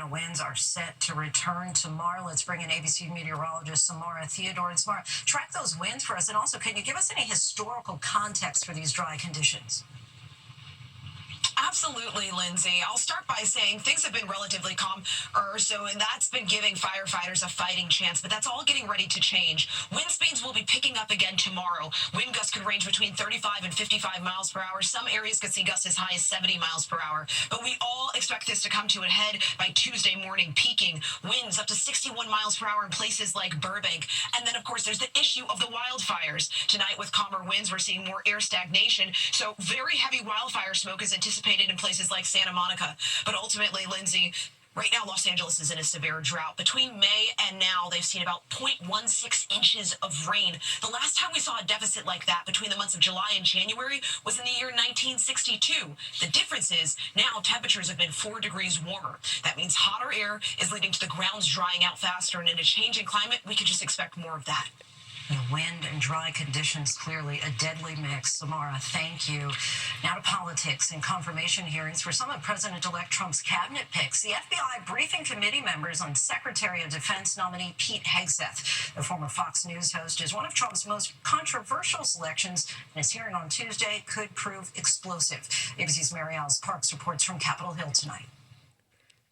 Winds are set to return tomorrow. Let's bring in ABC meteorologist Samara Theodore. And Samara, track those winds for us. And also, can you give us any historical context for these dry conditions? Absolutely, Lindsay. I'll start by saying things have been relatively calm, and that's been giving firefighters a fighting chance, but that's all getting ready to change. Wind speeds will be picking up again tomorrow. Wind gusts could range between 35 and 55 miles per hour. Some areas could see gusts as high as 70 miles per hour, but we all expect this to come to a head by Tuesday morning, peaking winds up to 61 miles per hour in places like Burbank. And then, of course, there's the issue of the wildfires. Tonight, with calmer winds, we're seeing more air stagnation, so very heavy wildfire smoke is anticipated in places like Santa Monica. But ultimately, Lindsay, right now, Los Angeles is in a severe drought. Between May and now, they've seen about 0.16 inches of rain. The last time we saw a deficit like that between the months of July and January was in the year 1962. The difference is now temperatures have been 4 degrees warmer. That means hotter air is leading to the grounds drying out faster, and in a changing climate, we could just expect more of that. Wind and dry conditions, clearly a deadly mix. Samara, thank you. Now to politics and confirmation hearings for some of President-elect Trump's cabinet picks. The FBI briefing committee members on Secretary of Defense nominee Pete Hegseth. The former Fox News host is one of Trump's most controversial selections, and his hearing on Tuesday could prove explosive. ABC's Mary Alice Parks reports from Capitol Hill tonight.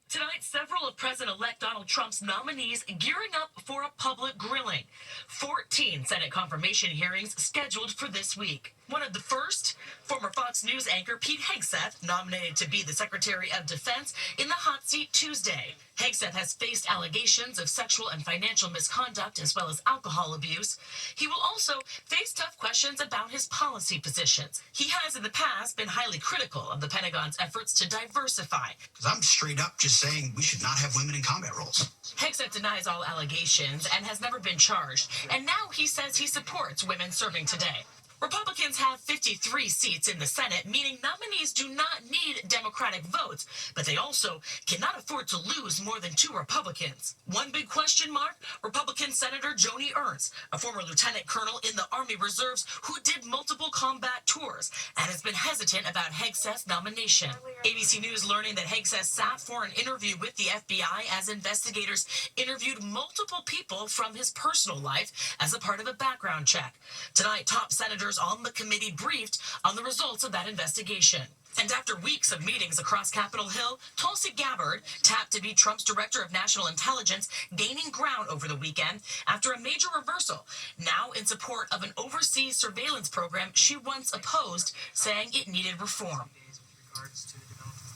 Tonight, several of President-elect Donald Trump's nominees gearing up for a public grilling. 14 Senate confirmation hearings scheduled for this week. One of the first, former Fox News anchor Pete Hegseth, nominated to be the Secretary of Defense, in the hot seat Tuesday. Hegseth has faced allegations of sexual and financial misconduct as well as alcohol abuse. He will also face tough questions about his policy positions. He has in the past been highly critical of the Pentagon's efforts to diversify. Because I'm straight up just saying we should not have women in combat roles. Hegseth denies all allegations and has never been charged. And now he says he supports women serving today. Republicans have 53 seats in the Senate, meaning nominees do not need Democratic votes, but they also cannot afford to lose more than 2 Republicans. One big question mark, Republican Senator Joni Ernst, a former lieutenant colonel in the Army Reserves who did multiple combat tours and has been hesitant about Hegseth's nomination. ABC News learning that Hegseth sat for an interview with the FBI as investigators interviewed multiple people from his personal life as a part of a background check. Tonight, top senators on the committee briefed on the results of that investigation. And after weeks of meetings across Capitol Hill, Tulsi Gabbard, tapped to be Trump's director of national intelligence, gaining ground over the weekend after a major reversal, now in support of an overseas surveillance program she once opposed, saying it needed reform.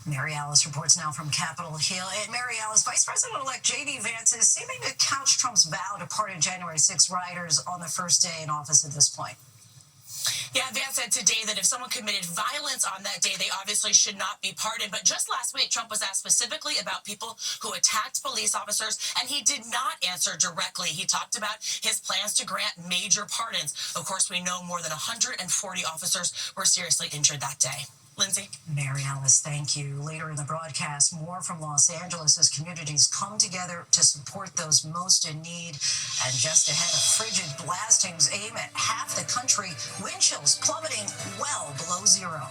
Mary Alice reports now from Capitol Hill. And Mary Alice, Vice President-elect J.D. Vance is seeming to couch Trump's vow to pardon January 6 rioters on the first day in office at this point. Yeah, Vance said today that if someone committed violence on that day, they obviously should not be pardoned. But just last week, Trump was asked specifically about people who attacked police officers, and he did not answer directly. He talked about his plans to grant major pardons. Of course, we know more than 140 officers were seriously injured that day. Lindsay? Mary Alice, thank you. Later in the broadcast, more from Los Angeles as communities come together to support those most in need. And just ahead, a frigid blastings aim at half the country. Wind chills plummeting well below zero.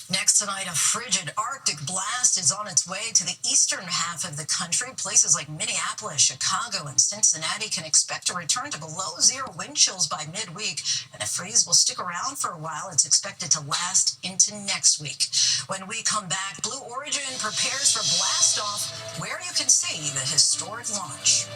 Next tonight, a frigid Arctic blast is on its way to the eastern half of the country. Places like Minneapolis, Chicago, and Cincinnati can expect a return to below zero wind chills by midweek, and the freeze will stick around for a while. It's expected to last into next week. When we come back, Blue Origin prepares for blast-off, where you can see the historic launch.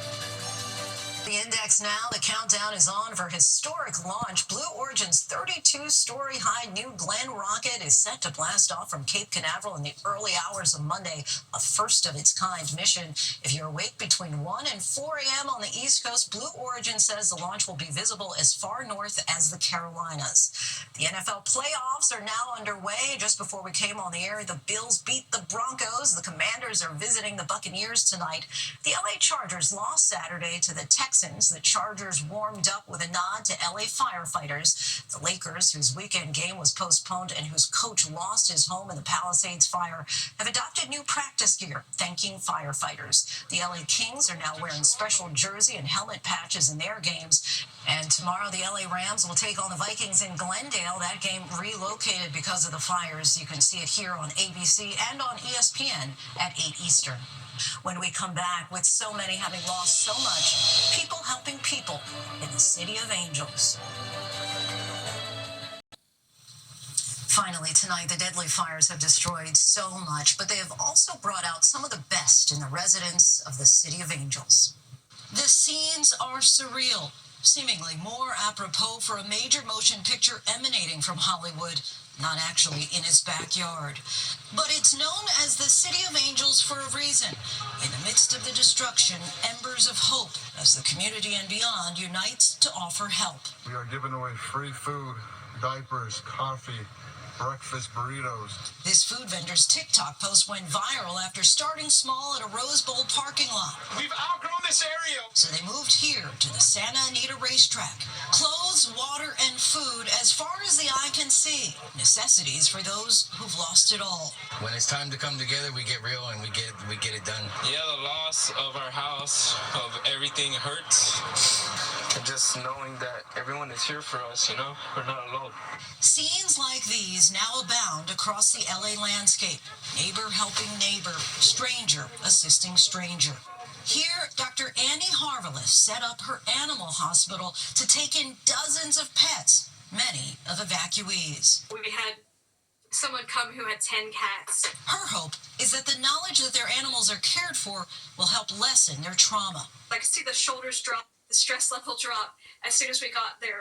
The index now, the countdown is on for historic launch. Blue Origin's 32-story high New Glenn rocket is set to blast off from Cape Canaveral in the early hours of Monday, a first-of-its-kind mission. If you're awake between 1 and 4 a.m. on the East Coast, Blue Origin says the launch will be visible as far north as the Carolinas. The NFL playoffs are now underway. Just before we came on the air, the Bills beat the Broncos. The Commanders are visiting the Buccaneers tonight. The LA Chargers lost Saturday to the Texans Texans. The Chargers warmed up with a nod to LA firefighters. The Lakers, whose weekend game was postponed and whose coach lost his home in the Palisades fire, have adopted new practice gear, thanking firefighters. The LA Kings are now wearing special jersey and helmet patches in their games. And tomorrow, the LA Rams will take on the Vikings in Glendale. That game relocated because of the fires. You can see it here on ABC and on ESPN at 8 Eastern. When we come back, with so many having lost so much, people helping people in the City of Angels. Finally, tonight, the deadly fires have destroyed so much, but they have also brought out some of the best in the residents of the City of Angels. The scenes are surreal, seemingly more apropos for a major motion picture emanating from Hollywood, not actually in its backyard. But it's known as the City of Angels for a reason. In the midst of the destruction, embers of hope as the community and beyond unites to offer help. We are giving away free food, diapers, coffee, breakfast burritos. This food vendor's TikTok post went viral after starting small at a Rose Bowl parking lot. We've outgrown this area. So they moved here to the Santa Anita racetrack. Clothes, water, and food as far as the eye can see. Necessities for those who've lost it all. When it's time to come together, we get real and we get it done. Yeah, the loss of our house, of everything hurts. And just knowing that everyone is here for us, we're not alone. Scenes like these now abound across the LA landscape. Neighbor helping neighbor, stranger assisting stranger. Here, Dr. Annie Harveless set up her animal hospital to take in dozens of pets, many of evacuees. We had someone come who had 10 cats. Her hope is that the knowledge that their animals are cared for will help lessen their trauma. I could see the shoulders drop, the stress level drop as soon as we got their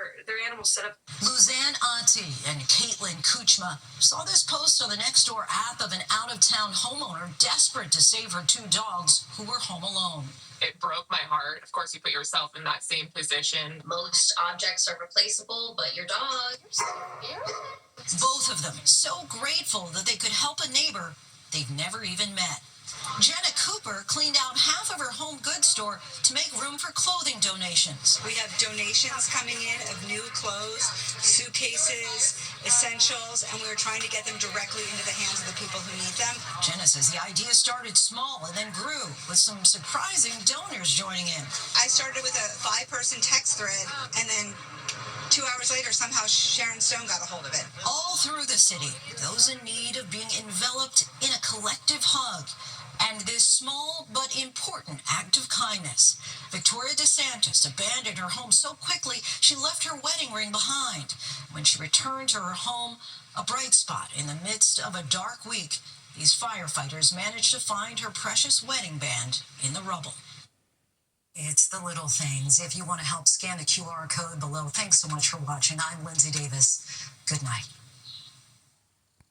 animals set up. Luzanne Ati and Caitlin Kuchma saw this post on the Nextdoor app of an out-of-town homeowner desperate to save her two dogs who were home alone. It broke my heart. Of course, you put yourself in that same position. Most objects are replaceable, but your dog. Both of them so grateful that they could help a neighbor they've never even met. Jenna Cooper cleaned out half of her home goods store to make room for clothing donations. We have donations coming in of new clothes, suitcases, essentials, and we were trying to get them directly into the hands of the people who need them. Jenna says the idea started small and then grew, with some surprising donors joining in. I started with a 5-person text thread, and then 2 hours later, somehow Sharon Stone got a hold of it. All through the city, those in need of being enveloped in a collective hug. And this small but important act of kindness. Victoria DeSantis abandoned her home so quickly she left her wedding ring behind. When she returned to her home, a bright spot in the midst of a dark week, these firefighters managed to find her precious wedding band in the rubble. It's the little things. If you want to help, scan the QR code below. Thanks so much for watching. I'm Lindsay Davis. Good night.